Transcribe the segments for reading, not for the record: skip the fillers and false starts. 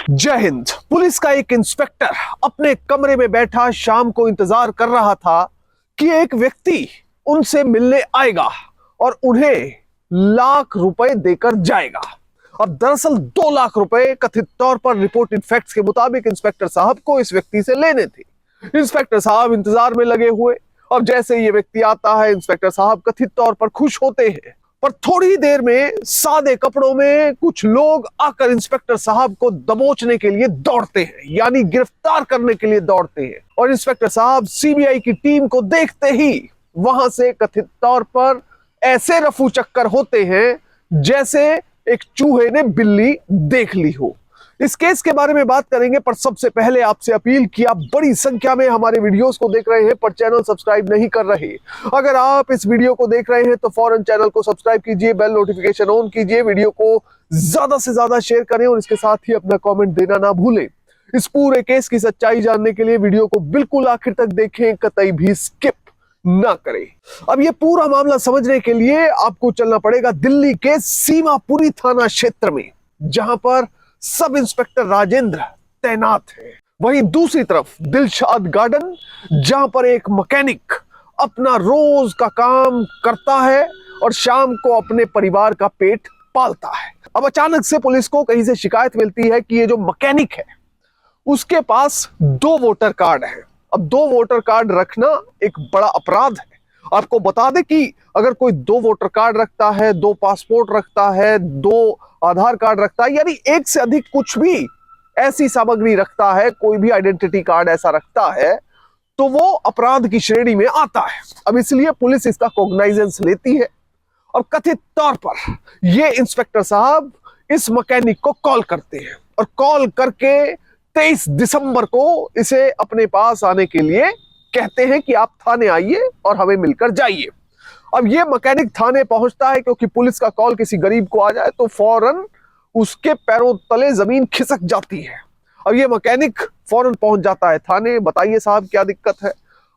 जय हिंद। पुलिस का एक इंस्पेक्टर अपने कमरे में बैठा शाम को इंतजार कर रहा था कि एक व्यक्ति उनसे मिलने आएगा और उन्हें लाख रुपए देकर जाएगा। अब दरअसल 2 लाख रुपए कथित तौर पर रिपोर्टेड फैक्ट्स के मुताबिक इंस्पेक्टर साहब को इस व्यक्ति से लेने थे। इंस्पेक्टर साहब इंतजार में लगे हुए। अब जैसे ये व्यक्ति आता है, इंस्पेक्टर साहब कथित तौर पर खुश होते हैं, पर थोड़ी देर में सादे कपड़ों में कुछ लोग आकर इंस्पेक्टर साहब को दबोचने के लिए दौड़ते हैं, यानी गिरफ्तार करने के लिए दौड़ते हैं। और इंस्पेक्टर साहब सीबीआई की टीम को देखते ही वहां से कथित तौर पर ऐसे रफू चक्कर होते हैं जैसे एक चूहे ने बिल्ली देख ली हो। इस केस के बारे में बात करेंगे, पर सबसे पहले आपसे अपील कि आप बड़ी संख्या में हमारे वीडियोस को देख रहे हैं पर चैनल सब्सक्राइब नहीं कर रहे। अगर आप इस वीडियो को देख रहे हैं तो फौरन चैनल को सब्सक्राइब कीजिए, बेल नोटिफिकेशन ऑन कीजिए, वीडियो को ज्यादा से ज्यादा शेयर करें और इसके साथ ही अपना कमेंट देना ना भूलें। इस पूरे केस की सच्चाई जानने के लिए वीडियो को बिल्कुल आखिर तक देखें, कतई भी स्किप ना करें। अब ये पूरा मामला समझने के लिए आपको चलना पड़ेगा दिल्ली के सीमापुरी थाना क्षेत्र में, जहां पर सब इंस्पेक्टर राजेंद्र तैनात है। वहीं दूसरी तरफ दिलशाद गार्डन, जहां पर एक मैकेनिक अपना रोज का काम करता है और शाम को अपने परिवार का पेट पालता है। अब अचानक से पुलिस को कहीं से शिकायत मिलती है कि ये जो मैकेनिक है उसके पास 2 वोटर कार्ड है। अब 2 वोटर कार्ड रखना एक बड़ा अपराध है। आपको बता दें कि अगर कोई 2 वोटर कार्ड रखता है, 2 पासपोर्ट रखता है, 2 आधार कार्ड रखता है, यानी एक से अधिक कुछ भी ऐसी सामग्री रखता है, कोई भी आइडेंटिटी कार्ड ऐसा रखता है, तो वो अपराध की श्रेणी में आता है। अब इसलिए पुलिस इसका कॉग्नाइजेंस लेती है और कथित तौर पर ये इंस्पेक्टर साहब इस मैकेनिक को कॉल करते हैं और कॉल करके 23 दिसंबर को इसे अपने पास आने के लिए कहते हैं कि आप थाने आइए और हमें मिलकर जाइए। अब ये मैकेनिक थाने पहुंचता है क्योंकि पुलिस का कॉल किसी गरीब को आ जाए तो फौरन उसके पैरों तले जमीन खिसक जाती है। अब ये मैकेनिक फौरन पहुंच जाता है थाने। बताइए साहब क्या दिक्कत है।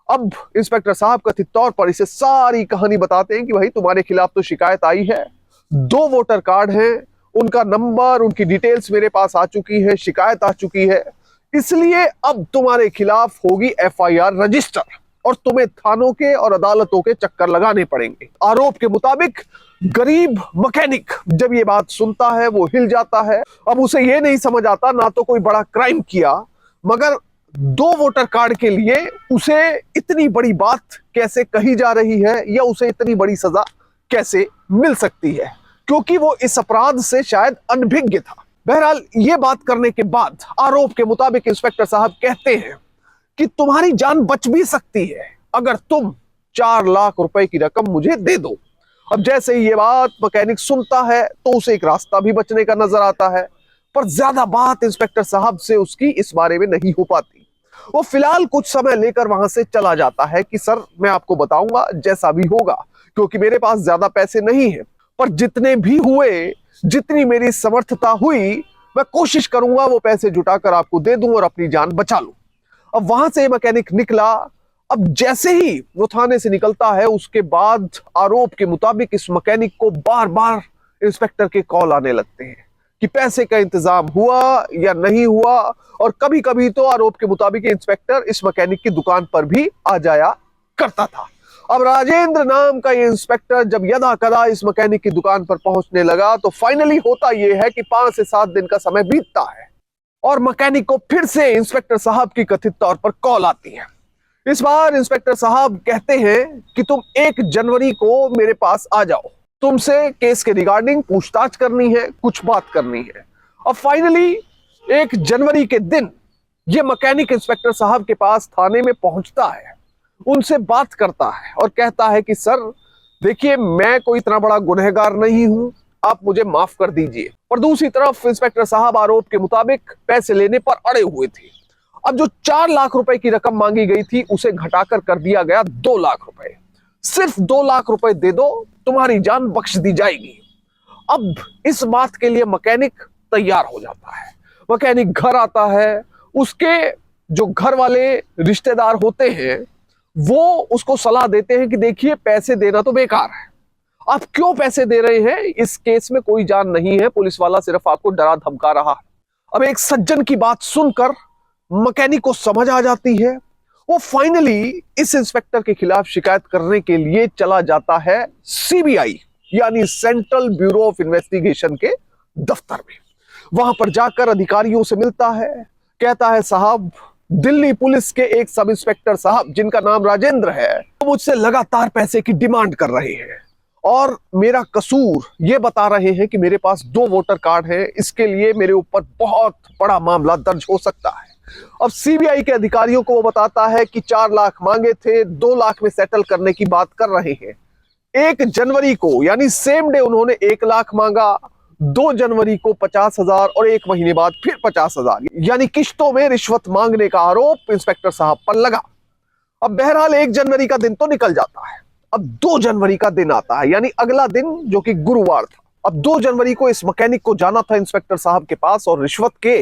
अब इंस्पेक्टर साहब कथित तौर पर इसे सारी कहानी बताते हैं कि भाई तुम्हारे खिलाफ तो शिकायत आई है, 2 वोटर कार्ड हैं, उनका नंबर, उनकी डिटेल्स मेरे पास आ चुकी है, शिकायत आ चुकी है, इसलिए अब तुम्हारे खिलाफ होगी एफआईआर रजिस्टर और तुम्हें थानों के और अदालतों के चक्कर लगाने पड़ेंगे। आरोप के मुताबिक गरीब मैकेनिक जब ये बात सुनता है वो हिल जाता है। अब उसे ये नहीं समझ आता, ना तो कोई बड़ा क्राइम किया, मगर 2 वोटर कार्ड के लिए उसे इतनी बड़ी बात कैसे कही जा रही है या उसे इतनी बड़ी सजा कैसे मिल सकती है, क्योंकि वो इस अपराध से शायद अनभिज्ञ था। बहरहाल ये बात करने के बाद आरोप के मुताबिक इंस्पेक्टर साहब कहते हैं कि तुम्हारी जान बच भी सकती है अगर तुम 4 लाख रुपए की रकम मुझे दे दो। अब जैसे ही ये बात मैकेनिक सुनता है तो उसे एक रास्ता भी बचने का नजर आता है, पर ज्यादा बात इंस्पेक्टर साहब से उसकी इस बारे में नहीं हो पाती। वो फिलहाल कुछ समय लेकर वहां से चला जाता है कि सर मैं आपको बताऊंगा जैसा भी होगा, क्योंकि मेरे पास ज्यादा पैसे नहीं है, पर जितने भी हुए, जितनी मेरी समर्थता हुई, मैं कोशिश करूंगा वो पैसे जुटाकर आपको दे दूं और अपनी जान बचा लूं। अब वहां से मैकेनिक निकला। अब जैसे ही वो थाने से निकलता है उसके बाद आरोप के मुताबिक इस मैकेनिक को बार बार इंस्पेक्टर के कॉल आने लगते हैं कि पैसे का इंतजाम हुआ या नहीं हुआ, और कभी कभी तो आरोप के मुताबिक इंस्पेक्टर इस मैकेनिक की दुकान पर भी आ जाया करता था। अब राजेंद्र नाम का ये इंस्पेक्टर जब यदा कदा इस मैकेनिक की दुकान पर पहुंचने लगा तो फाइनली होता यह है कि 5 से 7 दिन का समय बीतता है और मैकेनिक को फिर से इंस्पेक्टर साहब की कथित तौर पर कॉल आती है। इस बार इंस्पेक्टर साहब कहते हैं कि तुम 1 जनवरी को मेरे पास आ जाओ, तुमसे केस के रिगार्डिंग पूछताछ करनी है, कुछ बात करनी है। अब फाइनली 1 जनवरी के दिन ये मैकेनिक इंस्पेक्टर साहब के पास थाने में पहुंचता है, उनसे बात करता है और कहता है कि सर देखिए मैं कोई इतना बड़ा गुनहगार नहीं हूं, आप मुझे माफ कर दीजिए। और दूसरी तरफ इंस्पेक्टर साहब आरोप के मुताबिक पैसे लेने पर अड़े हुए थे। अब जो 4 लाख रुपए की रकम मांगी गई थी उसे घटाकर कर दिया गया 2 लाख रुपए। सिर्फ 2 लाख रुपए दे दो, तुम्हारी जान बख्श दी जाएगी। अब इस बात के लिए मैकेनिक तैयार हो जाता है। मैकेनिक घर आता है, उसके जो घर वाले रिश्तेदार होते हैं वो उसको सलाह देते हैं कि देखिए पैसे देना तो बेकार है, आप क्यों पैसे दे रहे हैं, इस केस में कोई जान नहीं है, पुलिस वाला सिर्फ आपको डरा धमका रहा है। अब एक सज्जन की बात सुनकर मैकेनिक को समझ आ जाती है। वो फाइनली इस इंस्पेक्टर के खिलाफ शिकायत करने के लिए चला जाता है सीबीआई यानी सेंट्रल ब्यूरो ऑफ इन्वेस्टिगेशन के दफ्तर में। वहां पर जाकर अधिकारियों से मिलता है, कहता है साहब दिल्ली पुलिस के एक सब इंस्पेक्टर साहब जिनका नाम राजेंद्र है वो मुझसे लगातार पैसे की डिमांड कर रहे हैं और मेरा कसूर ये बता रहे हैं कि मेरे पास 2 वोटर कार्ड हैं, इसके लिए मेरे ऊपर बहुत बड़ा मामला दर्ज हो सकता है। अब सीबीआई के अधिकारियों को वो बताता है कि 4 लाख मांगे थे, 2 लाख में सेटल करने की बात कर रहे हैं। 1 जनवरी को यानी सेम डे उन्होंने 1 लाख मांगा, 2 जनवरी को 50,000 और 1 महीने बाद फिर 50,000, यानी किश्तों में रिश्वत मांगने का आरोप इंस्पेक्टर साहब पर लगा। अब बहरहाल 1 जनवरी का दिन तो निकल जाता है। अब 2 जनवरी का दिन आता है यानी अगला दिन जो कि गुरुवार था। अब 2 जनवरी को इस मैकेनिक को जाना था इंस्पेक्टर साहब के पास और रिश्वत के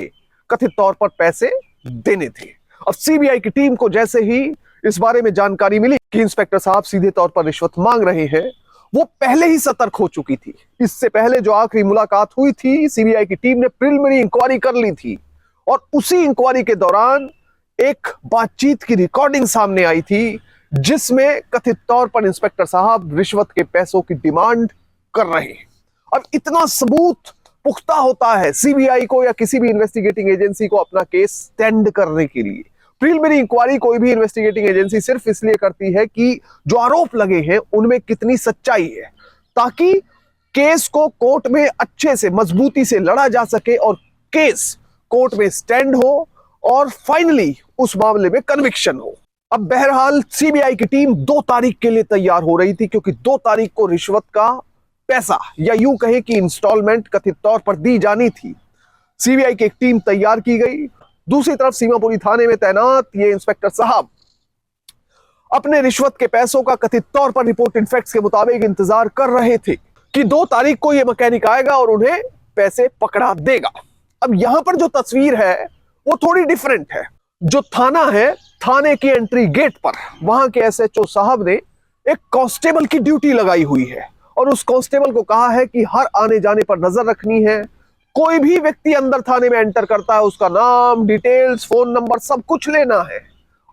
कथित तौर पर पैसे देने थे। अब सीबीआई की टीम को जैसे ही इस बारे में जानकारी मिली कि इंस्पेक्टर साहब सीधे तौर पर रिश्वत मांग रहे हैं, वो पहले ही सतर्क हो चुकी थी। इससे पहले जो आखिरी मुलाकात हुई थी, सीबीआई की टीम ने प्रिलिमिनरी इंक्वायरी कर ली थी और उसी इंक्वायरी के दौरान एक बातचीत की रिकॉर्डिंग सामने आई थी जिसमें कथित तौर पर इंस्पेक्टर साहब रिश्वत के पैसों की डिमांड कर रहे हैं। अब इतना सबूत पुख्ता होता है सीबीआई को या किसी भी इन्वेस्टिगेटिंग एजेंसी को अपना केस स्टैंड करने के लिए। प्रिलिमिनरी इंक्वायरी कोई भी इन्वेस्टिगेटिंग एजेंसी सिर्फ इसलिए करती है कि जो आरोप लगे हैं उनमें कितनी सच्चाई है, ताकि केस को कोर्ट में अच्छे से मजबूती से लड़ा जा सके और केस कोर्ट में स्टैंड हो और फाइनली उस मामले में कन्विक्शन हो। अब बहरहाल सीबीआई की टीम 2 तारीख के लिए तैयार हो रही थी क्योंकि 2 तारीख को रिश्वत का पैसा या यूं कहें कि इंस्टॉलमेंट कथित तौर पर दी जानी थी। सीबीआई की एक टीम तैयार की गई। दूसरी तरफ सीमापुरी थाने में तैनात ये इंस्पेक्टर साहब अपने रिश्वत के पैसों का कथित तौर पर रिपोर्टेड फैक्ट्स के मुताबिक इंतजार कर रहे थे कि 2 तारीख को ये मैकेनिक आएगा और उन्हें पैसे पकड़ा देगा। अब यहां पर जो तस्वीर है वो थोड़ी डिफरेंट है। जो थाना है, थाने की एंट्री गेट पर वहां के एसएचओ साहब ने एक कांस्टेबल की ड्यूटी लगाई हुई है और उस कांस्टेबल को कहा है कि हर आने जाने पर नजर रखनी है। कोई भी व्यक्ति अंदर थाने में एंटर करता है उसका नाम, डिटेल्स, फोन नंबर सब कुछ लेना है।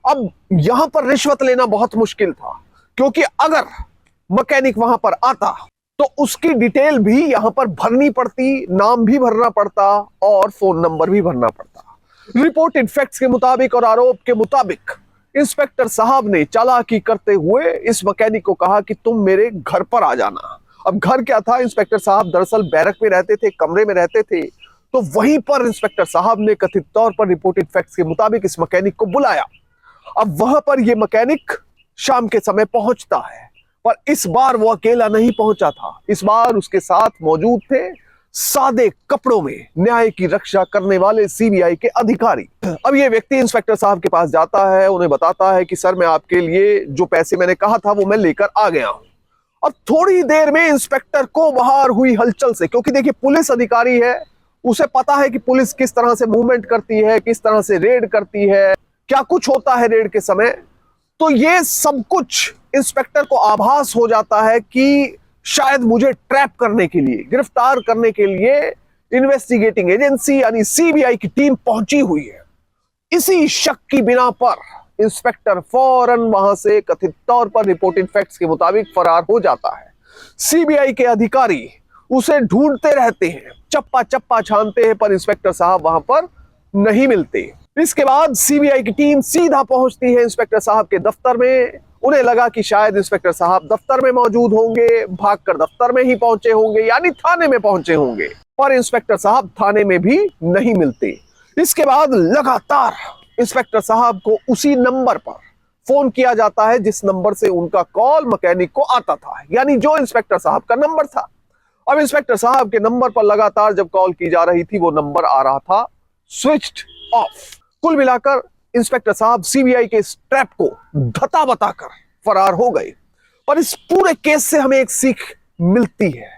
अब यहां पर रिश्वत लेना बहुत मुश्किल था क्योंकि अगर मैकेनिक वहां पर आता तो उसकी डिटेल भी यहां पर भरनी पड़ती, नाम भी भरना पड़ता और फोन नंबर भी भरना पड़ता। रिपोर्टेड फैक्ट्स के मुताबिक और आरोप के मुताबिक इंस्पेक्टर साहब ने चालाकी करते हुए इस मैकेनिक को कहा कि तुम मेरे घर पर आ जाना। अब घर क्या था, इंस्पेक्टर साहब दरअसल बैरक में रहते थे, कमरे में रहते थे, तो वहीं पर इंस्पेक्टर साहब ने कथित तौर पर रिपोर्टेड फैक्ट्स के मुताबिक इस मैकेनिक को बुलाया। अब वहां पर यह मैकेनिक शाम के समय पहुंचता है, पर इस बार वो अकेला नहीं पहुंचा था। इस बार उसके साथ मौजूद थे सादे कपड़ों में न्याय की रक्षा करने वाले सीबीआई के अधिकारी। अब ये व्यक्ति इंस्पेक्टर साहब के पास जाता है, उन्हें बताता है कि सर मैं आपके लिए जो पैसे मैंने कहा था वो मैं लेकर आ गया हूं। अब थोड़ी देर में इंस्पेक्टर को बाहर हुई हलचल से, क्योंकि देखिए पुलिस अधिकारी है, उसे पता है कि पुलिस किस तरह से मूवमेंट करती है, किस तरह से रेड करती है, क्या कुछ होता है रेड के समय, तो ये सब कुछ इंस्पेक्टर को आभास हो जाता है कि शायद मुझे ट्रैप करने के लिए, गिरफ्तार करने के लिए इन्वेस्टिगेटिंग एजेंसी यानी सीबीआई की टीम पहुंची हुई है। इसी शक की बिना पर इंस्पेक्टर फौरन वहां से कथित तौर पर रिपोर्टेड फैक्ट्स के मुताबिक फरार हो जाता है। सीबीआई के अधिकारी उसे ढूंढते रहते हैं, चप्पा चप्पा छानते हैं, पर इंस्पेक्टर साहब वहां पर नहीं मिलते। इसके बाद सीबीआई की टीम सीधा पहुंचती है इंस्पेक्टर साहब के दफ्तर में। उन्हें लगा कि शायद इंस्पेक्टर साहब दफ्तर में मौजूद होंगे, भागकर दफ्तर में ही पहुंचे होंगे यानी थाने में पहुंचे होंगे, पर इंस्पेक्टर साहब थाने में भी नहीं मिलते। इसके बाद लगातार इंस्पेक्टर साहब को उसी नंबर पर फोन किया जाता है जिस नंबर से उनका कॉल मैकेनिक को आता था, यानी जो इंस्पेक्टर साहब का नंबर था। अब इंस्पेक्टर साहब के नंबर पर लगातार जब कॉल की जा रही थी वो नंबर आ रहा था स्विच्ड ऑफ। कुल मिलाकर इंस्पेक्टर साहब सीबीआई के इस ट्रैप को धता बताकर फरार हो गए। पर इस पूरे केस से हमें एक सीख मिलती है।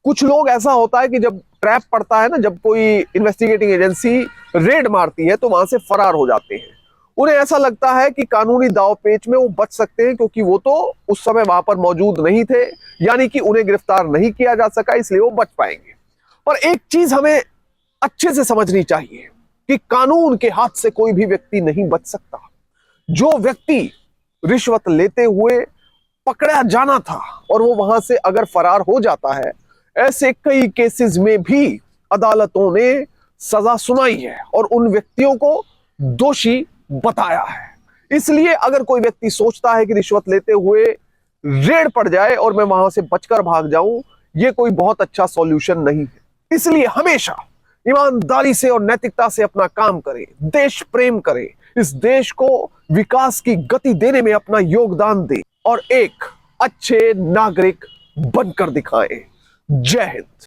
कुछ लोग, ऐसा होता है कि जब ट्रैप पड़ता है ना, जब कोई इन्वेस्टिगेटिंग एजेंसी रेड मारती है तो वहां से फरार हो जाते हैं। उन्हें ऐसा लगता है कि कानूनी दांव-पेच में वो बच सकते हैं क्योंकि वो तो उस समय वहां पर मौजूद नहीं थे, यानी कि उन्हें गिरफ्तार नहीं किया जा सका, इसलिए वो बच पाएंगे। पर एक चीज हमें अच्छे से समझनी चाहिए कि कानून के हाथ से कोई भी व्यक्ति नहीं बच सकता। जो व्यक्ति रिश्वत लेते हुए पकड़ा जाना था और वो वहां से अगर फरार हो जाता है, ऐसे कई केसेस में भी अदालतों ने सजा सुनाई है और उन व्यक्तियों को दोषी बताया है। इसलिए अगर कोई व्यक्ति सोचता है कि रिश्वत लेते हुए रेड पड़ जाए और मैं वहां से बचकर भाग जाऊं, यह कोई बहुत अच्छा सॉल्यूशन नहीं है। इसलिए हमेशा ईमानदारी से और नैतिकता से अपना काम करें, देश प्रेम करें, इस देश को विकास की गति देने में अपना योगदान दें और एक अच्छे नागरिक बनकर दिखाएं। जय हिंद।